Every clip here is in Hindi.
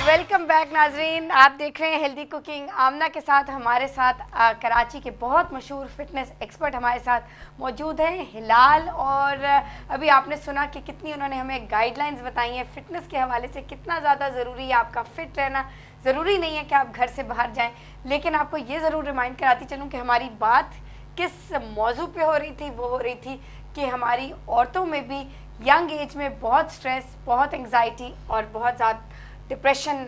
वेलकम बैक नाजरीन, आप देख रहे हैं हेल्दी कुकिंग आमना के साथ। हमारे साथ कराची के बहुत मशहूर फिटनेस एक्सपर्ट हमारे साथ मौजूद हैं, हिलाल। और अभी आपने सुना कि कितनी उन्होंने हमें गाइडलाइंस बताई हैं फिटनेस के हवाले से, कितना ज़्यादा ज़रूरी है आपका फिट रहना। ज़रूरी नहीं है कि आप घर से बाहर जाएँ, लेकिन आपको ये ज़रूर रिमाइंड कराती चलूँ कि हमारी बात किस मौजू पे हो रही थी। वो हो रही थी कि हमारी औरतों में भी यंग एज में बहुत स्ट्रेस, बहुत एंग्जाइटी और बहुत ज़्यादा डिप्रेशन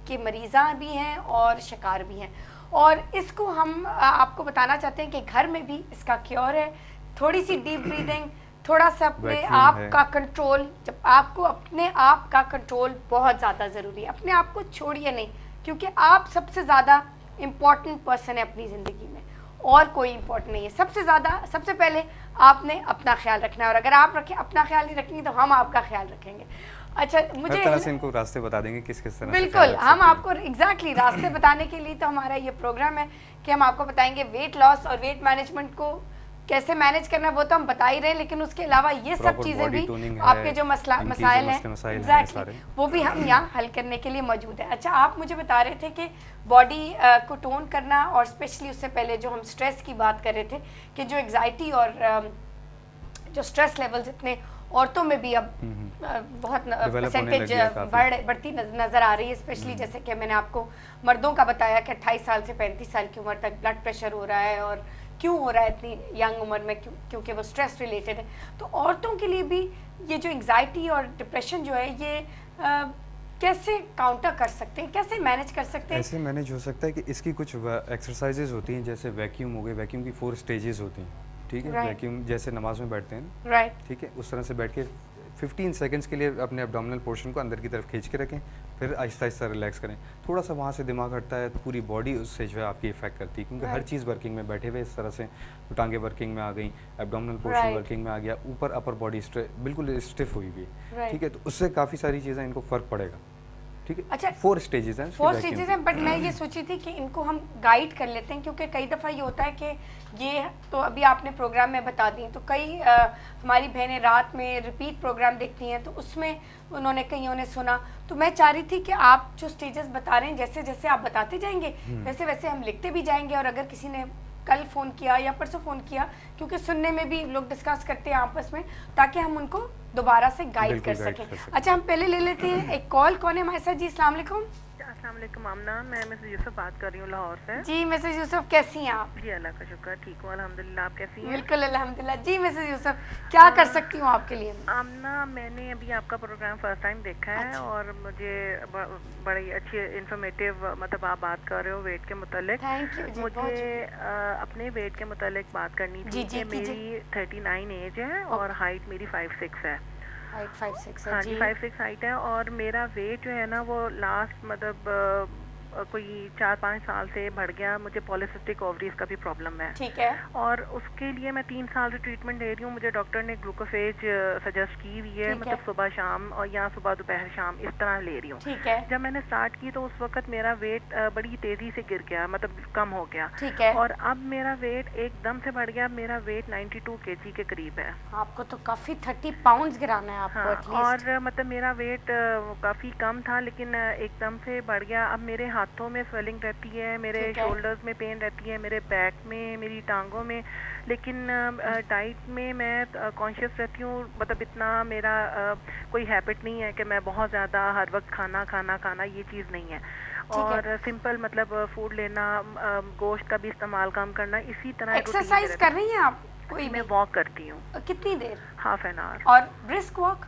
के मरीज़ा भी हैं और शिकार भी हैं। और इसको हम आपको बताना चाहते हैं कि घर में भी इसका क्योर है। थोड़ी सी डीप ब्रीदिंग, थोड़ा सा अपने आप का कंट्रोल। जब आपको अपने आप का कंट्रोल बहुत ज़्यादा ज़रूरी है, अपने आप को छोड़िए नहीं, क्योंकि आप सबसे ज़्यादा इम्पॉर्टेंट पर्सन है अपनी ज़िंदगी में, और कोई इम्पोर्टेंट नहीं है। सबसे पहले आपने अपना ख्याल रखना है, और अगर आप अपना ख्याल नहीं रखेंगे तो हम आपका ख्याल रखेंगे। अच्छा, मुझे हर तरह से इनको रास्ते बता देंगे किस तरह बिल्कुल हम आपको एग्जैक्टली रास्ते बताने के लिए तो हमारा ये प्रोग्राम है कि हम आपको बताएंगे वेट लॉस और वेट मैनेजमेंट को कैसे मैनेज करना है। वो तो हम बता ही रहे हैं, लेकिन उसके अलावा ये सब चीज़ें भी आपके जो मसाइल हैं एग्जैक्टली वो भी हम यहाँ हल करने के लिए मौजूद है। अच्छा, आप मुझे बता रहे थे कि बॉडी को टोन करना, और स्पेशली उससे पहले जो हम स्ट्रेस की बात कर रहे थे कि जो एग्जाइटी और जो स्ट्रेस लेवल्स इतने औरतों में भी अब बहुत परसेंटेज बढ़ती नज़र आ रही है। स्पेशली जैसे कि मैंने आपको मर्दों का बताया कि 28 साल से 35 साल की उम्र तक ब्लड प्रेशर हो रहा है, और क्यों हो रहा है इतनी यंग उम्र में, क्योंकि वो स्ट्रेस रिलेटेड है। तो औरतों के लिए भी ये जो एंग्जाइटी और डिप्रेशन जो है ये कैसे काउंटर कर सकते हैं, कैसे मैनेज कर सकते हैं? ऐसे मैनेज हो सकता है कि इसकी कुछ एक्सरसाइजेज होती हैं, जैसे वैक्यूम हो गए। वैक्यूम की 4 स्टेजेस होती हैं, ठीक है। वैक्यूम जैसे नमाज में बैठते हैं, ठीक है, उस तरह से बैठ के 15 सेकंड्स के लिए अपने एब्डोमिनल पोर्शन को अंदर की तरफ खींच के रखें, फिर आहिस्ता आहिस्ता रिलैक्स करें। थोड़ा सा वहाँ से दिमाग हटता है तो पूरी बॉडी उससे जो है आपकी इफेक्ट करती है, क्योंकि हर चीज़ वर्किंग में बैठे हुए इस तरह से टांगे वर्किंग में आ गई, एब्डोमिनल पोर्शन वर्किंग में आ गया, ऊपर अपर बॉडी बिल्कुल स्टिफ हुई हुई, ठीक है। तो उससे काफ़ी सारी चीज़ें इनको फ़र्क पड़ेगा, ठीक है। अच्छा, 4 स्टेजेस हैं। 4 स्टेजेस हैं, बट मैं ये सोची थी कि इनको हम गाइड कर लेते हैं, क्योंकि कई दफ़ा ये होता है कि ये तो अभी आपने प्रोग्राम में बता दी, तो कई हमारी बहनें रात में रिपीट प्रोग्राम देखती हैं, तो उसमें कईयों ने सुना। तो मैं चाह रही थी कि आप जो स्टेजेस बता रहे हैं, जैसे जैसे आप बताते जाएंगे वैसे वैसे हम लिखते भी जाएंगे, और अगर किसी ने कल फ़ोन किया या परसों फ़ोन किया, क्योंकि सुनने में भी लोग डिस्कस करते हैं आपस में, ताकि हम उनको दोबारा से गाइड कर सकें। अच्छा, हम पहले ले लेते हैं एक कॉल। कौन है हमारे साथ? जी अस्सलाम वालेकुम। अस्सलाम वालेकुम आमना, मैं मिसेस यूसुफ बात कर रही हूँ लाहौर से। जी मिसेस यूसुफ, कैसी हैं आप? जी अल्लाह का शुक्र, ठीक हूँ अल्हम्दुलिल्लाह। आप कैसी हैं? बिल्कुल अल्हम्दुलिल्लाह। जी मिसेस यूसुफ, क्या कर सकती हूँ आपके लिए? आमना, मैंने अभी आपका प्रोग्राम फर्स्ट टाइम देखा है। अच्छा। और मुझे बड़ी अच्छी इन्फॉर्मेटिव, मतलब आप बात कर रहे हो वेट के मुतालिक। मुझे अपने वेट के मुतालिक बात करनी थी कि मेरी 39 एज है और हाइट मेरी 5'6" है। 5'6" है। हाँ जी, 5'6" हाइट है, और मेरा वेट जो है ना वो लास्ट मतलब कोई 4-5 साल से बढ़ गया। मुझे पॉलीसिस्टिक ओवरीज का भी प्रॉब्लम है, ठीक है। और उसके लिए मैं 3 साल से ट्रीटमेंट ले रही हूँ। मुझे डॉक्टर ने ग्लूकोफेज सजेस्ट की हुई है, मतलब सुबह शाम, और या सुबह दोपहर शाम इस तरह ले रही हूँ, ठीक है। जब मैंने स्टार्ट की तो उस वक्त मेरा वेट बड़ी तेजी से गिर गया, मतलब कम हो गया, ठीक है। और अब मेरा वेट एकदम से बढ़ गया। मेरा वेट 92 kg के करीब है। आपको तो काफी 30 पाउंड गिराना है आपको। हाँ, और मतलब मेरा वेट काफी कम था, लेकिन एकदम से बढ़ गया। अब मेरे हाथों में स्वेलिंग रहती है, मेरे शोल्डर्स में पेन रहती है, मेरे बैक में, मेरी टांगों में। लेकिन डाइट में मैं कॉन्शियस रहती हूँ, मतलब इतना मेरा कोई हैबिट नहीं है कि मैं बहुत ज़्यादा हर वक्त खाना, ये चीज़ नहीं है। और सिंपल मतलब फूड लेना, गोश्त का भी इस्तेमाल कम करना, इसी तरह। एक्सरसाइज कर रही हैं आप कोई? मैं वॉक करती हूँ। कितनी देर? ½ एन आवर। और ब्रिस्क वॉक?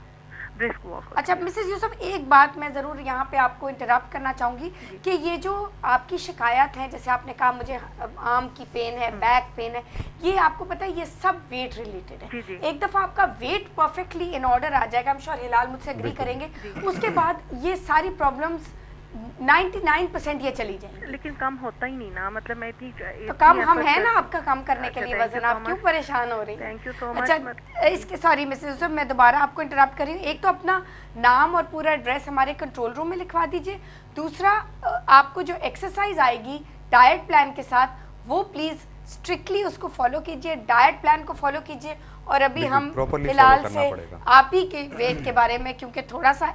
Brisk walk. अच्छा मिसेस यूसुफ, एक बात मैं ज़रूर यहाँ पे आपको इंटरप्ट करना चाहूँगी कि ये जो आपकी शिकायत है, जैसे आपने कहा मुझे आर्म की पेन है, बैक पेन है, ये आपको पता है ये सब वेट रिलेटेड है। जी। एक दफ़ा आपका वेट परफेक्टली इन ऑर्डर आ जाएगा, हम श्योर हिलाल मुझसे एग्री करेंगे, उसके बाद ये सारी प्रॉब्लम्स 99% ये चली जाएंगी। लेकिन कम होता ही नहीं ना, मतलब मैं इतनी तो कम हम है ना आपका कम करने के लिए वजन, आप क्यों परेशान हो रही? Thank you so much. अच्छा, इसके सॉरी मिसेस यूसुफ, मैं दोबारा आपको इंटरप्ट कर रही हूँ। एक तो अपना नाम और पूरा एड्रेस हमारे कंट्रोल रूम में लिखवा दीजिए। दूसरा, आपको जो एक्सरसाइज आएगी डाइट प्लान के साथ, वो प्लीज़ स्ट्रिक्टली उसको फॉलो कीजिए, डाइट प्लान को फॉलो कीजिए, और अभी हम फिलहाल से आप ही के वेट के बारे में, क्योंकि थोड़ा सा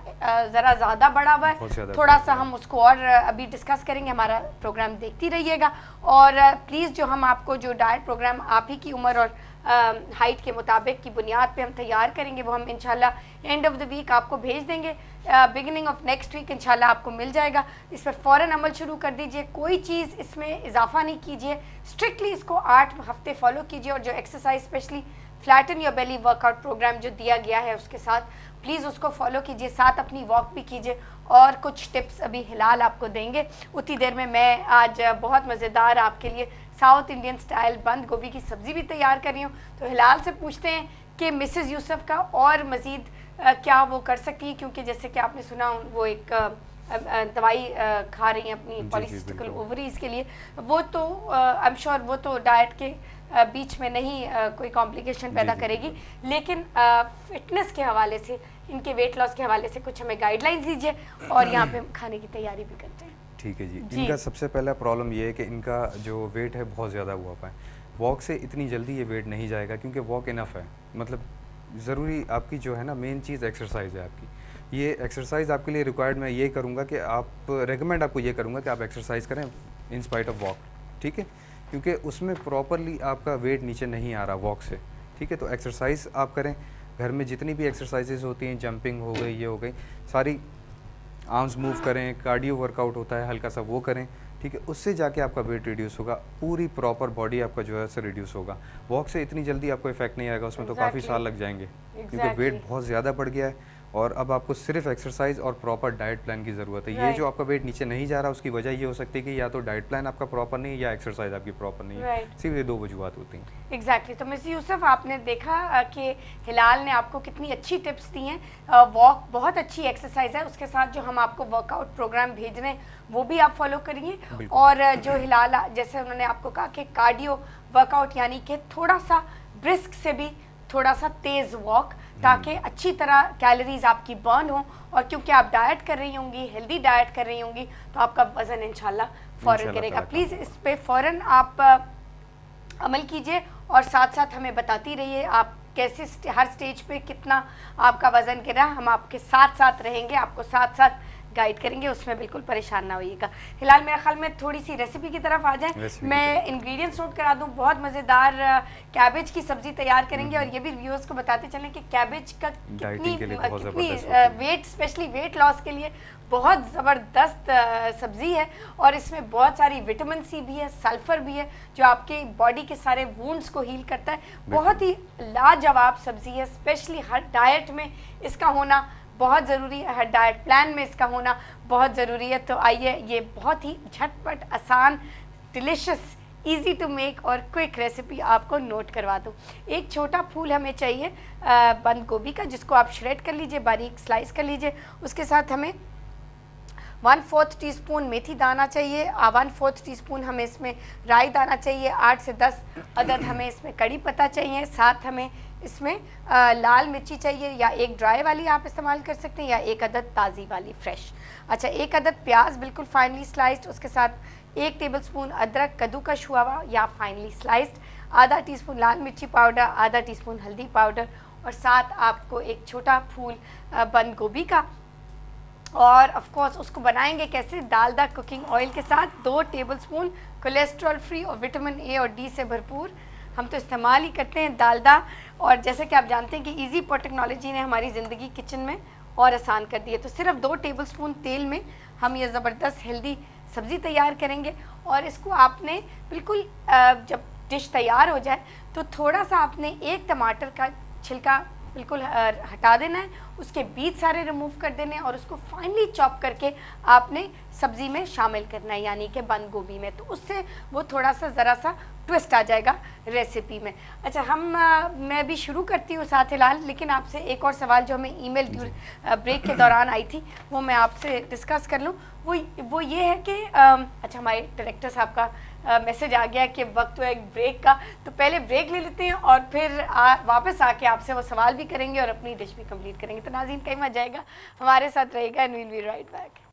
ज़रा ज़्यादा बढ़ा हुआ है, थोड़ा सा हम उसको और अभी डिस्कस करेंगे। हमारा प्रोग्राम देखती रहिएगा और प्लीज़ जो हम आपको जो डाइट प्रोग्राम आप ही की उम्र और हाइट के मुताबिक की बुनियाद पे हम तैयार करेंगे वो हम इंशाल्लाह एंड ऑफ द वीक आपको भेज देंगे। बिगिनिंग ऑफ नेक्स्ट वीक इंशाल्लाह आपको मिल जाएगा। इस पर फ़ौरन अमल शुरू कर दीजिए, कोई चीज़ इसमें इजाफा नहीं कीजिए, स्ट्रिक्टली इसको 8 हफ्ते फॉलो कीजिए। और जो exercise specially flatten your belly workout program जो दिया गया है उसके साथ प्लीज़ उसको फॉलो कीजिए, साथ अपनी वॉक भी कीजिए। और कुछ टिप्स अभी हिलाल आपको देंगे। उतनी देर में मैं आज बहुत मज़ेदार आपके लिए साउथ इंडियन स्टाइल बंद गोभी की सब्ज़ी भी तैयार कर रही हूँ। तो हिलाल से पूछते हैं कि मिसेस यूसुफ का और मज़ीद क्या वो कर सकती हैं, क्योंकि जैसे कि आपने सुना वो एक दवाई खा रही हैं अपनी पॉलिसिस्टिकल ओवरीज के लिए। वो तो आई एम श्योर वो तो डाइट के बीच में नहीं कोई कॉम्प्लिकेशन पैदा करेगी, लेकिन फिटनेस के हवाले से, इनके वेट लॉस के हवाले से कुछ हमें गाइडलाइंस दीजिए और यहाँ पे खाने की तैयारी भी करते हैं। ठीक है जी। इनका सबसे पहला प्रॉब्लम ये है कि इनका जो वेट है बहुत ज़्यादा हुआ हुआ है। वॉक से इतनी जल्दी ये वेट नहीं जाएगा, क्योंकि वॉक इनफ है। मतलब ज़रूरी आपकी जो है ना मेन चीज़ एक्सरसाइज है आपकी। ये एक्सरसाइज आपके लिए रिक्वायर्ड मैं ये करूँगा कि आप रेकमेंड आपको ये करूँगा कि आप एक्सरसाइज करें इन स्पाइट ऑफ वॉक, ठीक है, क्योंकि उसमें प्रॉपरली आपका वेट नीचे नहीं आ रहा वॉक से, ठीक है। तो एक्सरसाइज आप करें घर में, जितनी भी एक्सरसाइजेज होती हैं, जंपिंग हो गई, ये हो गई, सारी आर्म्स मूव करें, कार्डियो वर्कआउट होता है हल्का सा वो करें, ठीक है। उससे जाके आपका वेट रिड्यूस होगा, पूरी प्रॉपर बॉडी आपका जो है से रिड्यूस होगा। वॉक से इतनी जल्दी आपको इफेक्ट नहीं आएगा, उसमें तो काफ़ी साल लग जाएंगे, क्योंकि वेट बहुत ज़्यादा बढ़ गया है। और अब आपको सिर्फ एक्सरसाइज और प्रॉपर डाइट प्लान की ज़रूरत है। ये जो आपका वेट नीचे नहीं जा रहा उसकी वजह ये हो सकती है कि या तो डाइट प्लान आपका प्रॉपर नहीं है या एक्सरसाइज आपकी प्रॉपर नहीं है, सिर्फ ये 2 वजूहत होती हैं। एग्जैक्टली। तो मिस यूसुफ आपने देखा कि हिलाल ने आपको कितनी अच्छी टिप्स दी हैं। वॉक बहुत अच्छी एक्सरसाइज है, उसके साथ जो हम आपको वर्कआउट प्रोग्राम भेज रहे हैं वो भी आप फॉलो करिए। और जो हिलाल जैसे उन्होंने आपको कहा कि कार्डियो वर्कआउट यानी कि थोड़ा सा ब्रिस्क से भी थोड़ा सा तेज़ वॉक, ताकि अच्छी तरह कैलोरीज आपकी बर्न हो। और क्योंकि आप डाइट कर रही होंगी, हेल्दी डाइट कर रही होंगी, तो आपका वज़न इंशाल्लाह फ़ौरन करेगा। प्लीज़ इस पे फ़ौरन आप अमल कीजिए और साथ साथ हमें बताती रहिए आप कैसे हर स्टेज पे कितना आपका वज़न गिरा। हम आपके साथ साथ रहेंगे, आपको साथ साथ गाइड करेंगे, उसमें बिल्कुल परेशान ना होइएगा। हिलाल मेरे ख्याल में थोड़ी सी रेसिपी की तरफ आ जाएं। मैं इंग्रेडिएंट्स नोट करा दूं। बहुत मज़ेदार कैबेज की सब्ज़ी तैयार करेंगे और ये भी व्यूअर्स को बताते चलें कि कैबेज का कितनी वेट स्पेशली वेट लॉस के लिए बहुत ज़बरदस्त सब्ज़ी है। और इसमें बहुत सारी विटामिन सी भी है, सल्फ़र भी है, जो आपके बॉडी के सारे वुंड्स को हील करता है। बहुत ही लाजवाब सब्ज़ी है, स्पेशली हर डाइट में इसका होना बहुत ज़रूरी है, हर डाइट प्लान में इसका होना बहुत ज़रूरी है। तो आइए ये बहुत ही झटपट, आसान, डिलिशियस, इजी टू मेक और क्विक रेसिपी आपको नोट करवा दूँ। एक छोटा फूल हमें चाहिए बंद गोभी का, जिसको आप श्रेड कर लीजिए, बारीक स्लाइस कर लीजिए। उसके साथ हमें 1/4 टीस्पून मेथी दाना चाहिए, 1/4 टीस्पून हमें इसमें राई दाना चाहिए, 8 से 10 अदद हमें इसमें कड़ी पत्ता चाहिए, साथ हमें इसमें लाल मिर्ची चाहिए, या एक ड्राई वाली आप इस्तेमाल कर सकते हैं या एक अदद ताज़ी वाली फ्रेश। अच्छा, एक अदद प्याज बिल्कुल फाइनली स्लाइस्ड, उसके साथ 1 टेबलस्पून अदरक कद्दूकस हुआ हुआ या फाइनली स्लाइस्ड, आधा टीस्पून लाल मिर्ची पाउडर, आधा टीस्पून हल्दी पाउडर, और साथ आपको एक छोटा फूल बंद गोभी का। और ऑफ कोर्स उसको बनाएंगे कैसे, डालडा कुकिंग ऑयल के साथ। 2 टेबलस्पून कोलेस्ट्रॉल फ्री और विटामिन ए और डी से भरपूर हम तो इस्तेमाल ही करते हैं डालडा। और जैसे कि आप जानते हैं कि इजी पॉट टेक्नोलॉजी ने हमारी ज़िंदगी किचन में और आसान कर दी है। तो सिर्फ 2 टेबलस्पून तेल में हम ये ज़बरदस्त हेल्दी सब्ज़ी तैयार करेंगे। और इसको आपने बिल्कुल जब डिश तैयार हो जाए तो थोड़ा सा आपने 1 टमाटर का छिलका बिल्कुल हटा देना है, उसके बीज सारे रिमूव कर देने हैं और उसको फाइनली चॉप करके आपने सब्ज़ी में शामिल करना है, यानी कि बंद गोभी में। तो उससे वो थोड़ा सा ज़रा सा ट्विस्ट आ जाएगा रेसिपी में। अच्छा, मैं भी शुरू करती हूँ साथ हिलाल, लेकिन आपसे एक और सवाल जो हमें ईमेल ब्रेक के दौरान आई थी वो मैं आपसे डिस्कस कर लूँ। वो ये है कि अच्छा, हमारे डायरेक्टर साहब का मैसेज आ गया कि वक्त हुआ एक ब्रेक का, तो पहले ब्रेक ले लेते हैं और फिर वापस आके आपसे वो सवाल भी करेंगे और अपनी डिश भी कंप्लीट करेंगे। तो नाज़रीन, कहीं मत जाएगा, हमारे साथ रहेगा and will be right back.